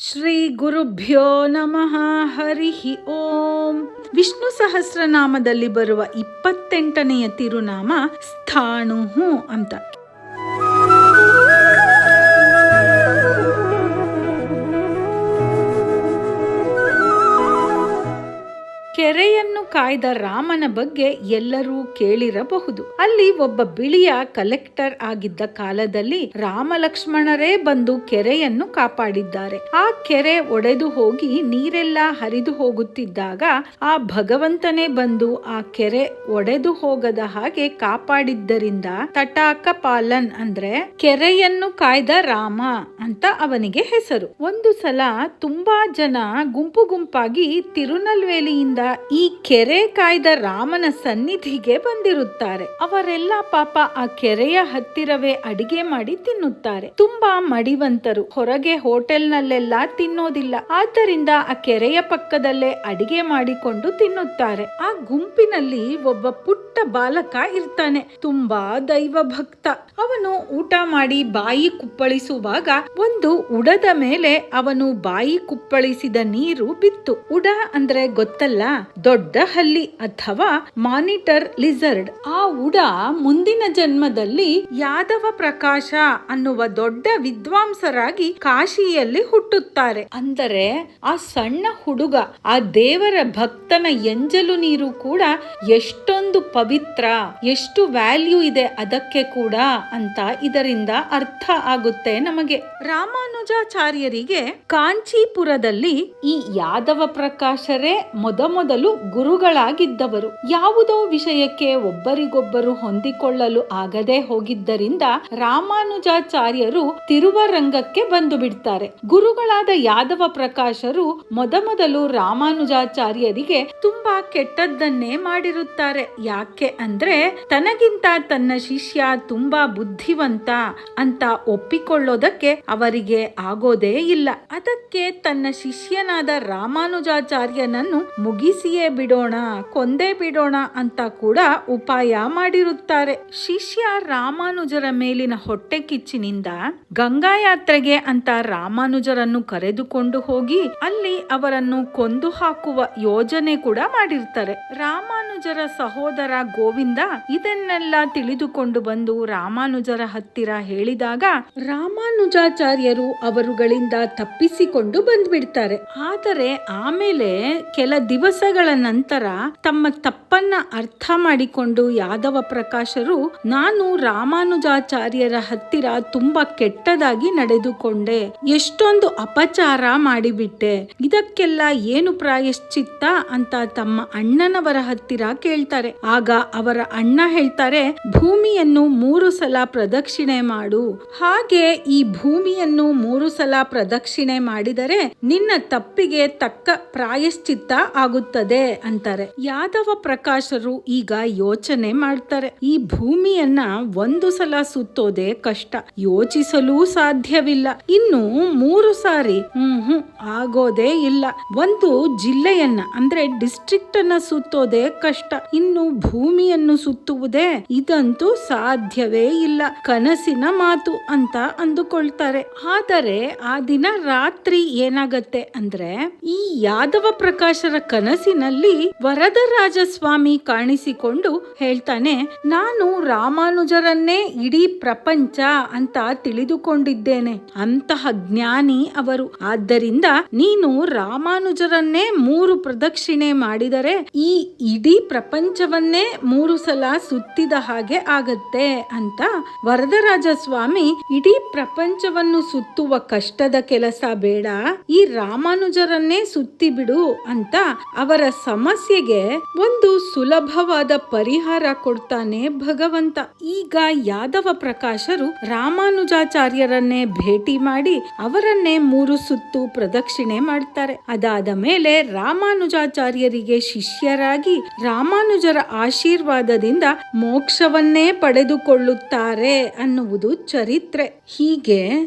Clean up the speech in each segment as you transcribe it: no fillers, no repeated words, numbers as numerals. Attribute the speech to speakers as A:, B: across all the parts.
A: ಶ್ರೀ ಗುರುಭ್ಯೋ ನಮಃ. ಹರಿ ಓಂ. ವಿಷ್ಣು ಸಹಸ್ರನಾಮದಲ್ಲಿ ಬರುವ 28ನೆಯ ತಿರುನಾಮ ಸ್ಥಾಣು ಅಂತ. ಕೆರೆಯನ್ನು ಕಾಯ್ದ ರಾಮನ ಬಗ್ಗೆ ಎಲ್ಲರೂ ಕೇಳಿರಬಹುದು. ಅಲ್ಲಿ ಒಬ್ಬ ಬಿಳಿಯ ಕಲೆಕ್ಟರ್ ಆಗಿದ್ದ ಕಾಲದಲ್ಲಿ ರಾಮ ಲಕ್ಷ್ಮಣರೇ ಬಂದು ಕೆರೆಯನ್ನು ಕಾಪಾಡಿದ್ದಾರೆ. ಆ ಕೆರೆ ಒಡೆದು ಹೋಗಿ ನೀರೆಲ್ಲ ಹರಿದು ಹೋಗುತ್ತಿದ್ದಾಗ ಆ ಭಗವಂತನೇ ಬಂದು ಆ ಕೆರೆ ಒಡೆದು ಹೋಗದ ಹಾಗೆ ಕಾಪಾಡಿದ್ದರಿಂದ ತಟಾಕ ಪಾಲನ್ ಅಂದ್ರೆ ಕೆರೆಯನ್ನು ಕಾಯ್ದ ರಾಮ ಅಂತ ಅವನಿಗೆ ಹೆಸರು. ಒಂದು ಸಲ ತುಂಬಾ ಜನ ಗುಂಪು ಗುಂಪಾಗಿ ತಿರುನಲ್ವೇಲಿಯಿಂದ ಈ ಕೆರೆ ಕಾಯ್ದ ರಾಮನ ಸನ್ನಿಧಿಗೆ ಬಂದಿರುತ್ತಾರೆ. ಅವರೆಲ್ಲ ಪಾಪ ಆ ಕೆರೆಯ ಹತ್ತಿರವೇ ಅಡಿಗೆ ಮಾಡಿ ತಿನ್ನುತ್ತಾರೆ. ತುಂಬಾ ಮಡಿವಂತರು, ಹೊರಗೆ ಹೋಟೆಲ್ನಲ್ಲೆಲ್ಲ ತಿನ್ನೋದಿಲ್ಲ. ಆದ್ದರಿಂದ ಆ ಕೆರೆಯ ಪಕ್ಕದಲ್ಲೇ ಅಡಿಗೆ ಮಾಡಿಕೊಂಡು ತಿನ್ನುತ್ತಾರೆ. ಆ ಗುಂಪಿನಲ್ಲಿ ಒಬ್ಬ ಪುಟ್ಟ ಬಾಲಕ ಇರ್ತಾನೆ, ತುಂಬಾ ದೈವ ಭಕ್ತ. ಅವನು ಊಟ ಮಾಡಿ ಬಾಯಿ ಕುಪ್ಪಳಿಸುವಾಗ ಒಂದು ಉಡದ ಮೇಲೆ ಅವನು ಬಾಯಿ ಕುಪ್ಪಳಿಸಿದ ನೀರು ಬಿತ್ತು. ಉಡ ಅಂದ್ರೆ ಗೊತ್ತಲ್ಲ, ದೊಡ್ಡ ಹಲ್ಲಿ ಅಥವಾ ಮಾನಿಟರ್ ಲಿಸರ್ಡ್. ಆ ಉಡ ಮುಂದಿನ ಜನ್ಮದಲ್ಲಿ ಯಾದವ ಪ್ರಕಾಶ ಅನ್ನುವ ದೊಡ್ಡ ವಿದ್ವಾಂಸರಾಗಿ ಕಾಶಿಯಲ್ಲಿ ಹುಟ್ಟುತ್ತಾರೆ. ಅಂದರೆ ಆ ಸಣ್ಣ ಹುಡುಗ, ಆ ದೇವರ ಭಕ್ತನ ಎಂಜಲು ನೀರು ಕೂಡ ಎಷ್ಟೊಂದು ಪವಿತ್ರ, ಎಷ್ಟು ವ್ಯಾಲ್ಯೂ ಇದೆ ಅದಕ್ಕೆ ಕೂಡ ಅಂತ ಇದರಿಂದ ಅರ್ಥ ಆಗುತ್ತೆ ನಮಗೆ. ರಾಮಾನುಜಾಚಾರ್ಯರಿಗೆ ಕಾಂಚೀಪುರದಲ್ಲಿ ಈ ಯಾದವ ಪ್ರಕಾಶರೇ ಮೊದಲು ಗುರುಗಳಾಗಿದ್ದವರು. ಯಾವುದೋ ವಿಷಯಕ್ಕೆ ಒಬ್ಬರಿಗೊಬ್ಬರು ಹೊಂದಿಕೊಳ್ಳಲು ಆಗದೆ ಹೋಗಿದ್ದರಿಂದ ರಾಮಾನುಜಾಚಾರ್ಯರು ತಿರುವರಂಗಕ್ಕೆ ಬಂದು ಬಿಡ್ತಾರೆ. ಗುರುಗಳಾದ ಯಾದವ ಪ್ರಕಾಶರು ಮೊದಲು ರಾಮಾನುಜಾಚಾರ್ಯರಿಗೆ ತುಂಬಾ ಕೆಟ್ಟದ್ದನ್ನೇ ಮಾಡಿರುತ್ತಾರೆ. ಯಾಕೆ ಅಂದ್ರೆ ತನಗಿಂತ ತನ್ನ ಶಿಷ್ಯ ತುಂಬಾ ಬುದ್ಧಿವಂತ ಅಂತ ಒಪ್ಪಿಕೊಳ್ಳೋದಕ್ಕೆ ಅವರಿಗೆ ಆಗೋದೇ ಇಲ್ಲ. ಅದಕ್ಕೆ ತನ್ನ ಶಿಷ್ಯನಾದ ರಾಮಾನುಜಾಚಾರ್ಯನನ್ನು ಮುಗಿಸಿಯೇ ಬಿಡೋಣ, ಕೊಂದೇ ಬಿಡೋಣ ಅಂತ ಕೂಡ ಉಪಾಯ ಮಾಡಿರುತ್ತಾರೆ. ಶಿಷ್ಯ ರಾಮಾನುಜರ ಮೇಲಿನ ಹೊಟ್ಟೆ ಕಿಚ್ಚಿನಿಂದ ಗಂಗಾ ಯಾತ್ರೆಗೆ ಅಂತ ರಾಮಾನುಜರನ್ನು ಕರೆದುಕೊಂಡು ಹೋಗಿ ಅಲ್ಲಿ ಅವರನ್ನು ಕೊಂದು ಹಾಕುವ ಯೋಜನೆ ಕೂಡ ಮಾಡಿರ್ತಾರೆ. ರಾಮಾನುಜರ ಸಹೋದರ ಗೋವಿಂದ ಇದನ್ನೆಲ್ಲ ತಿಳಿದುಕೊಂಡು ಬಂದು ರಾಮಾನುಜರ ಹತ್ತಿರ ಹೇಳಿದಾಗ ರಾಮಾನುಜಾಚಾರ್ಯರು ಅವರುಗಳಿಂದ ತಪ್ಪಿಸಿಕೊಂಡು ಬಂದ್ಬಿಡ್ತಾರೆ. ಆದರೆ ಆಮೇಲೆ ಕೆಲ ದಿವಸಗಳ ನಂತರ ತಮ್ಮ ತಪ್ಪನ್ನ ಅರ್ಥ ಮಾಡಿಕೊಂಡು ಯಾದವ ಪ್ರಕಾಶರು, ನಾನು ರಾಮಾನುಜಾಚಾರ್ಯರ ಹತ್ತಿರ ತುಂಬಾ ಕೆಟ್ಟದಾಗಿ ನಡೆದುಕೊಂಡೆ, ಎಷ್ಟೊಂದು ಅಪಚಾರ ಮಾಡಿಬಿಟ್ಟೆ, ಇದಕ್ಕೆಲ್ಲ ಏನು ಪ್ರಾಯಶ್ಚಿತ್ತ ಅಂತ ತಮ್ಮ ಅಣ್ಣನವರ ಹತ್ತಿರ ಕೇಳ್ತಾರೆ. ಆಗ ಅವರ ಅಣ್ಣ ಹೇಳ್ತಾರೆ, ಭೂಮಿಯನ್ನು 3 ಸಲ ಪ್ರದಕ್ಷಿಣೆ ಮಾಡು, ಹಾಗೆ ಈ ಭೂಮಿಯನ್ನು 3 ಸಲ ಪ್ರದಕ್ಷಿಣೆ ಮಾಡಿದರೆ ನಿನ್ನ ತಪ್ಪಿಗೆ ತಕ್ಕ ಪ್ರಾಯಶ್ಚಿತ್ತ ಆಗುತ್ತದೆ ಅಂತಾರೆ. ಯಾದವ ಪ್ರಕಾಶರು ಈಗ ಯೋಚನೆ ಮಾಡ್ತಾರೆ, ಈ ಭೂಮಿಯನ್ನ 1 ಸಲ ಸುತ್ತೋದೆ ಕಷ್ಟ, ಯೋಚಿಸಲು ಸಾಧ್ಯವಿಲ್ಲ. ಇನ್ನು 3 ಸಾರಿ ಆಗೋದೇ ಇಲ್ಲ. ಒಂದು ಜಿಲ್ಲೆಯನ್ನ ಅಂದ್ರೆ ಡಿಸ್ಟ್ರಿಕ್ಟ್ ಅನ್ನ ಸುತ್ತೋದೆ ಕಷ್ಟ, ಇನ್ನು ಭೂಮಿಯನ್ನು ಸುತ್ತುವುದೇ ಇದಂತೂ ಸಾಧ್ಯವೇ ಇಲ್ಲ, ಕನಸಿನ ಮಾತು ಅಂತ ಅಂದುಕೊಳ್ತಾರೆ. ಆದರೆ ಆ ದಿನ ರಾತ್ರಿ ಏನಾಗತ್ತೆ ಅಂದ್ರೆ, ಈ ಯಾದವ ಪ್ರಕಾಶರ ಕನಸಿನಲ್ಲಿ ವರದರಾಜ ಸ್ವಾಮಿ ಕಾಣಿಸಿಕೊಂಡು ಹೇಳ್ತಾನೆ, ನಾನು ರಾಮಾನುಜರನ್ನೇ ಇಡೀ ಪ್ರಪಂಚ ಅಂತ ತಿಳಿದುಕೊಂಡಿದ್ದೇನೆ, ಅಂತಹ ಜ್ಞಾನಿ ಅವರು. ಆದ್ದರಿಂದ ನೀನು ರಾಮಾನುಜರನ್ನೇ 3 ಪ್ರದಕ್ಷಿಣೆ ಮಾಡಿದರೆ ಈ ಇಡೀ ಪ್ರಪಂಚವನ್ನೇ 3 ಸಲ ಸುತ್ತಿದ ಹಾಗೆ ಆಗತ್ತೆ ಅಂತ ವರದರಾಜ ಸ್ವಾಮಿ, ಇಡೀ ಪ್ರಪಂಚವನ್ನು ಸುತ್ತುವ ಕಷ್ಟದ ಕೆಲಸ ಬೇಡ, ಈ ರಾಮಾನುಜರನ್ನೇ ಸುತ್ತಿ ಬಿಡು ಅಂತ ಅವರ ಸಮಸ್ಯೆಗೆ ಒಂದು ಸುಲಭವಾದ ಪರಿಹಾರ ಕೊಡ್ತಾನೆ ಭಗವಂತ. ಈಗ ಯಾದವ ಪ್ರಕಾಶರು ರಾಮಾನುಜಾಚಾರ್ಯರನ್ನೇ ಭೇಟಿ ಮಾಡಿ ಅವರನ್ನೇ 3 ಸುತ್ತು ಪ್ರದಕ್ಷಿಣೆ ಮಾಡ್ತಾರೆ. ಅದಾದ ಮೇಲೆ ರಾಮಾನುಜಾಚಾರ್ಯರಿಗೆ ಶಿಷ್ಯರಾಗಿ ರಾಮಾನುಜರ ಆಶೀರ್ವಾದದಿಂದ ಮೋಕ್ಷವನ್ನೇ ಪಡೆದುಕೊಳ್ಳುತ್ತಾರೆ ಅನ್ನುವುದು ಚರಿತ್ರೆ. ಹೀಗೆ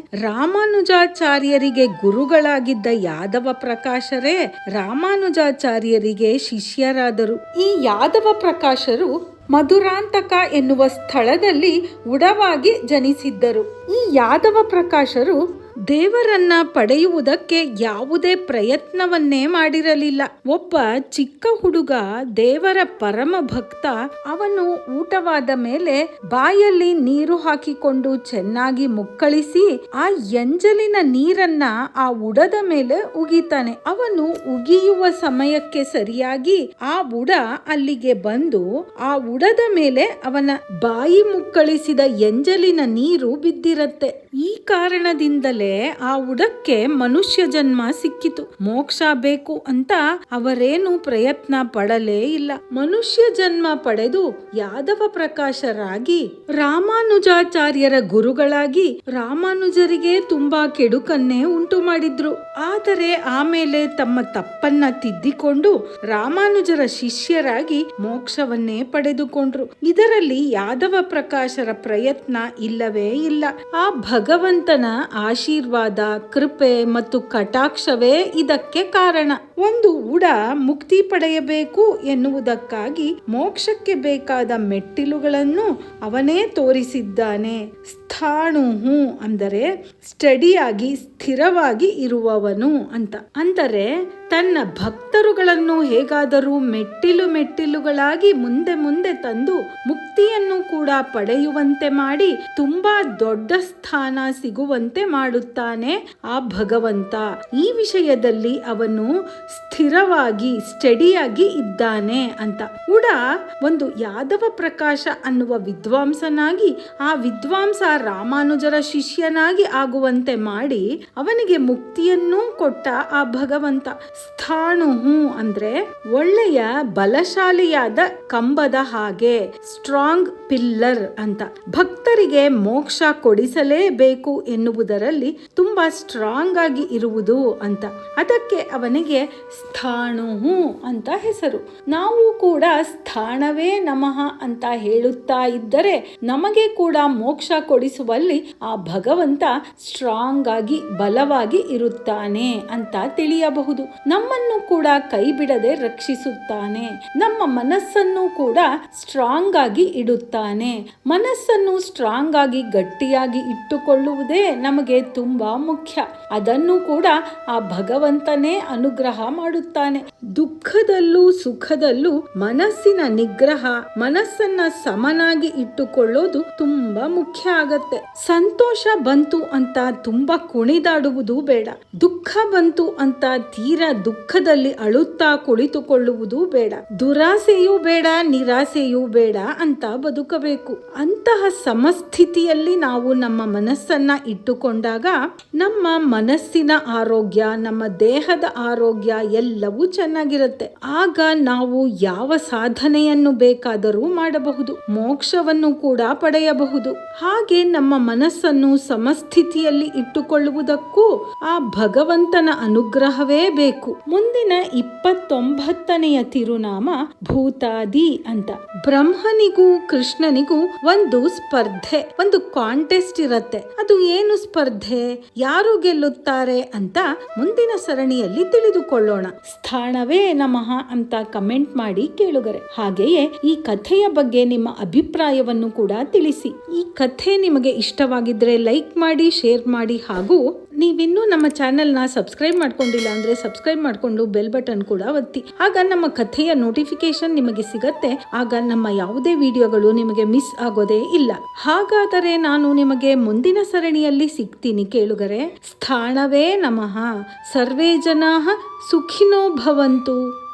A: ರಾಮಾನುಜಾಚಾರ್ಯರಿಗೆ ಗುರುಗಳಾಗಿದ್ದ ಯಾದವ ಪ್ರಕಾಶರೇ ರಾಮಾನುಜಾಚಾರ್ಯರಿಗೆ ಶಿಷ್ಯರಾದರು. ಈ ಯಾದವ ಪ್ರಕಾಶರು ಮಧುರಾಂತಕ ಎನ್ನುವ ಸ್ಥಳದಲ್ಲಿ ಉಡವಾಗಿ ಜನಿಸಿದ್ದರು. ಈ ಯಾದವ ಪ್ರಕಾಶರು ದೇವರನ್ನ ಪಡೆಯುವುದಕ್ಕೆ ಯಾವುದೇ ಪ್ರಯತ್ನವನ್ನೇ ಮಾಡಿರಲಿಲ್ಲ. ಒಬ್ಬ ಚಿಕ್ಕ ಹುಡುಗ ದೇವರ ಪರಮ ಭಕ್ತ. ಅವನು ಊಟವಾದ ಮೇಲೆ ಬಾಯಲ್ಲಿ ನೀರು ಹಾಕಿಕೊಂಡು ಚೆನ್ನಾಗಿ ಮುಕ್ಕಳಿಸಿ ಆ ಎಂಜಲಿನ ನೀರನ್ನ ಆ ಉಡದ ಮೇಲೆ ಉಗಿತಾನೆ. ಅವನು ಉಗಿಯುವ ಸಮಯಕ್ಕೆ ಸರಿಯಾಗಿ ಆ ಉಡ ಅಲ್ಲಿಗೆ ಬಂದು ಆ ಉಡದ ಮೇಲೆ ಅವನ ಬಾಯಿ ಮುಕ್ಕಳಿಸಿದ ಎಂಜಲಿನ ನೀರು ಬಿದ್ದಿರತ್ತೆ. ಈ ಕಾರಣದಿಂದಲೇ ಆ ಉಡಕ್ಕೆ ಮನುಷ್ಯ ಜನ್ಮ ಸಿಕ್ಕಿತು. ಮೋಕ್ಷ ಬೇಕು ಅಂತ ಅವರೇನು ಪ್ರಯತ್ನ ಪಡಲೇ ಇಲ್ಲ. ಮನುಷ್ಯ ಜನ್ಮ ಪಡೆದು ಯಾದವ ಪ್ರಕಾಶರಾಗಿ ರಾಮಾನುಜಾಚಾರ್ಯರ ಗುರುಗಳಾಗಿ ರಾಮಾನುಜರಿಗೆ ತುಂಬಾ ಕೆಡುಕನ್ನೇ ಉಂಟು ಮಾಡಿದ್ರು. ಆದರೆ ಆಮೇಲೆ ತಮ್ಮ ತಪ್ಪನ್ನ ತಿದ್ದಿಕೊಂಡು ರಾಮಾನುಜರ ಶಿಷ್ಯರಾಗಿ ಮೋಕ್ಷವನ್ನೇ ಪಡೆದುಕೊಂಡ್ರು. ಇದರಲ್ಲಿ ಯಾದವ ಪ್ರಕಾಶರ ಪ್ರಯತ್ನ ಇಲ್ಲವೇ ಇಲ್ಲ. ಆ ಭಗವಂತನ ಆಶೀರ್ವಾದ, ಕೃಪೆ ಮತ್ತು ಕಟಾಕ್ಷವೇ ಇದಕ್ಕೆ ಕಾರಣ. ಒಂದು ಉಡ ಮುಕ್ತಿ ಪಡೆಯಬೇಕು ಎನ್ನುವುದಕ್ಕಾಗಿ ಮೋಕ್ಷಕ್ಕೆ ಬೇಕಾದ ಮೆಟ್ಟಿಲುಗಳನ್ನು ಅವನೇ ತೋರಿಸಿದ್ದಾನೆ. ಸ್ಥಾಣುಹು ಅಂದರೆ ಸ್ಟಡಿಯಾಗಿ ಸ್ಥಿರವಾಗಿ ಇರುವವನು ಅಂತ. ಅಂದರೆ ತನ್ನ ಭಕ್ತರುಗಳನ್ನು ಹೇಗಾದರೂ ಮೆಟ್ಟಿಲುಗಳಾಗಿ ಮುಂದೆ ಮುಂದೆ ತಂದು ಮುಕ್ತಿಯನ್ನು ಕೂಡ ಪಡೆಯುವಂತೆ ಮಾಡಿ ತುಂಬಾ ದೊಡ್ಡ ಸ್ಥಾನ ಸಿಗುವಂತೆ ಮಾಡುತ್ತಾನೆ ಆ ಭಗವಂತ. ಈ ವಿಷಯದಲ್ಲಿ ಅವನು ಸ್ಥಿರವಾಗಿ ಸ್ಟಡಿಯಾಗಿ ಇದ್ದಾನೆ ಅಂತ. ಉಡ ಒಂದು ಯಾದವ ಪ್ರಕಾಶ ಅನ್ನುವ ವಿದ್ವಾಂಸನಾಗಿ ಆ ವಿದ್ವಾಂಸ ರಾಮಾನುಜರ ಶಿಷ್ಯನಾಗಿ ಆಗುವಂತೆ ಮಾಡಿ ಅವನಿಗೆ ಮುಕ್ತಿಯನ್ನೂ ಕೊಟ್ಟ ಆ ಭಗವಂತ. ಸ್ಥಾಣುಹು ಅಂದ್ರೆ ಒಳ್ಳೆಯ ಬಲಶಾಲಿಯಾದ ಕಂಬದ ಹಾಗೆ, ಸ್ಟ್ರಾಂಗ್ ಪಿಲ್ಲರ್ ಅಂತ. ಭಕ್ತರಿಗೆ ಮೋಕ್ಷ ಕೊಡಿಸಲೇಬೇಕು ಎನ್ನುವುದರಲ್ಲಿ ತುಂಬಾ ಸ್ಟ್ರಾಂಗ್ ಆಗಿ ಇರುವುದು ಅಂತ. ಅದಕ್ಕೆ ಅವನಿಗೆ ಸ್ಥಾಣುಹು ಅಂತ ಹೆಸರು. ನಾವು ಕೂಡ ಸ್ಥಾಣವೇ ನಮಃ ಅಂತ ಹೇಳುತ್ತಾ ಇದ್ದರೆ ನಮಗೆ ಕೂಡ ಮೋಕ್ಷ ಕೊಡಿಸುವಲ್ಲಿ ಆ ಭಗವಂತ ಸ್ಟ್ರಾಂಗ್ ಆಗಿ ಬಲವಾಗಿ ಇರುತ್ತಾನೆ ಅಂತ ತಿಳಿಯಬಹುದು. ನಮ್ಮನ್ನು ಕೂಡ ಕೈ ಬಿಡದೆ ರಕ್ಷಿಸುತ್ತಾನೆ. ನಮ್ಮ ಮನಸ್ಸನ್ನು ಕೂಡ ಸ್ಟ್ರಾಂಗ್ ಆಗಿ ಇಡುತ್ತಾನೆ. ಮನಸ್ಸನ್ನು ಸ್ಟ್ರಾಂಗ್ ಆಗಿ ಗಟ್ಟಿಯಾಗಿ ಇಟ್ಟುಕೊಳ್ಳುವುದೇ ನಮಗೆ ತುಂಬಾ ಮುಖ್ಯ. ಅದನ್ನು ಕೂಡ ಆ ಭಗವಂತನೇ ಅನುಗ್ರಹ ಮಾಡುತ್ತಾನೆ. ದುಃಖದಲ್ಲೂ ಸುಖದಲ್ಲೂ ಮನಸ್ಸಿನ ನಿಗ್ರಹ, ಮನಸ್ಸನ್ನ ಸಮನಾಗಿ ಇಟ್ಟುಕೊಳ್ಳೋದು ತುಂಬಾ ಮುಖ್ಯ ಆಗತ್ತೆ. ಸಂತೋಷ ಬಂತು ಅಂತ ತುಂಬಾ ಕುಣಿದಾಡುವುದು ಬೇಡ. ದುಃಖ ಬಂತು ಅಂತ ತೀರಾ ದುಃಖದಲ್ಲಿ ಅಳುತ್ತಾ ಕುಳಿತುಕೊಳ್ಳುವುದು ಬೇಡ. ದುರಾಸೆಯೂ ಬೇಡ, ನಿರಾಸೆಯೂ ಬೇಡ ಅಂತ ಬದುಕಬೇಕು. ಅಂತಹ ಸಮಸ್ಥಿತಿಯಲ್ಲಿ ನಾವು ನಮ್ಮ ಮನಸ್ಸನ್ನ ಇಟ್ಟುಕೊಂಡಾಗ ನಮ್ಮ ಮನಸ್ಸಿನ ಆರೋಗ್ಯ, ನಮ್ಮ ದೇಹದ ಆರೋಗ್ಯ ಎಲ್ಲವೂ ಚೆನ್ನಾಗಿರುತ್ತೆ. ಆಗ ನಾವು ಯಾವ ಸಾಧನೆಯನ್ನು ಬೇಕಾದರೂ ಮಾಡಬಹುದು, ಮೋಕ್ಷವನ್ನು ಕೂಡ ಪಡೆಯಬಹುದು. ಹಾಗೆ ನಮ್ಮ ಮನಸ್ಸನ್ನು ಸಮಸ್ಥಿತಿಯಲ್ಲಿ ಇಟ್ಟುಕೊಳ್ಳುವುದಕ್ಕೂ ಆ ಭಗವಂತನ ಅನುಗ್ರಹವೇ ಬೇಕು. ಮುಂದಿನ 29ನೆಯ ತಿರುನಾಮ ಭೂತಾದಿ ಅಂತ. ಬ್ರಹ್ಮನಿಗೂ ಕೃಷ್ಣನಿಗೂ ಒಂದು ಸ್ಪರ್ಧೆ, ಒಂದು ಕಾಂಟೆಸ್ಟ್ ಇರತ್ತೆ. ಅದು ಏನು ಸ್ಪರ್ಧೆ, ಯಾರು ಗೆಲ್ಲುತ್ತಾರೆ ಅಂತ ಮುಂದಿನ ಸರಣಿಯಲ್ಲಿ ತಿಳಿದುಕೊಳ್ಳೋಣ. ಸ್ಥಾಣವೇ ನಮಃ ಅಂತ ಕಮೆಂಟ್ ಮಾಡಿ ಕೇಳುಗರೆ. ಹಾಗೆಯೇ ಈ ಕಥೆಯ ಬಗ್ಗೆ ನಿಮ್ಮ ಅಭಿಪ್ರಾಯವನ್ನು ಕೂಡ ತಿಳಿಸಿ. ಈ ಕಥೆ ನಿಮಗೆ ಇಷ್ಟವಾಗಿದ್ರೆ ಲೈಕ್ ಮಾಡಿ, ಶೇರ್ ಮಾಡಿ. ಹಾಗೂ ನೀವಿನ್ನೂ ನಮ್ಮ ಚಾನೆಲ್ನ ಸಬ್ಸ್ಕ್ರೈಬ್ ಮಾಡ್ಕೊಂಡಿಲ್ಲ ಅಂದ್ರೆ ಸಬ್ಸ್ಕ್ರೈಬ್ ಮಾಡ್ಕೊಂಡು ಬೆಲ್ ಬಟನ್ ಕೂಡ ಒತ್ತಿ. ಆಗ ನಮ್ಮ ಕಥೆಯ ನೋಟಿಫಿಕೇಶನ್ ನಿಮಗೆ ಸಿಗತ್ತೆ. ಆಗ ನಮ್ಮ ಯಾವುದೇ ವಿಡಿಯೋಗಳು ನಿಮಗೆ ಮಿಸ್ ಆಗೋದೇ ಇಲ್ಲ. ಹಾಗಾದರೆ ನಾನು ನಿಮಗೆ ಮುಂದಿನ ಸರಣಿಯಲ್ಲಿ ಸಿಗ್ತೀನಿ ಕೇಳುಗರೆ. ಸ್ಥಾಣವೇ ನಮಃ. ಸರ್ವೇ ಜನಾಃ ಸುಖಿನೋ ಭವಂತು.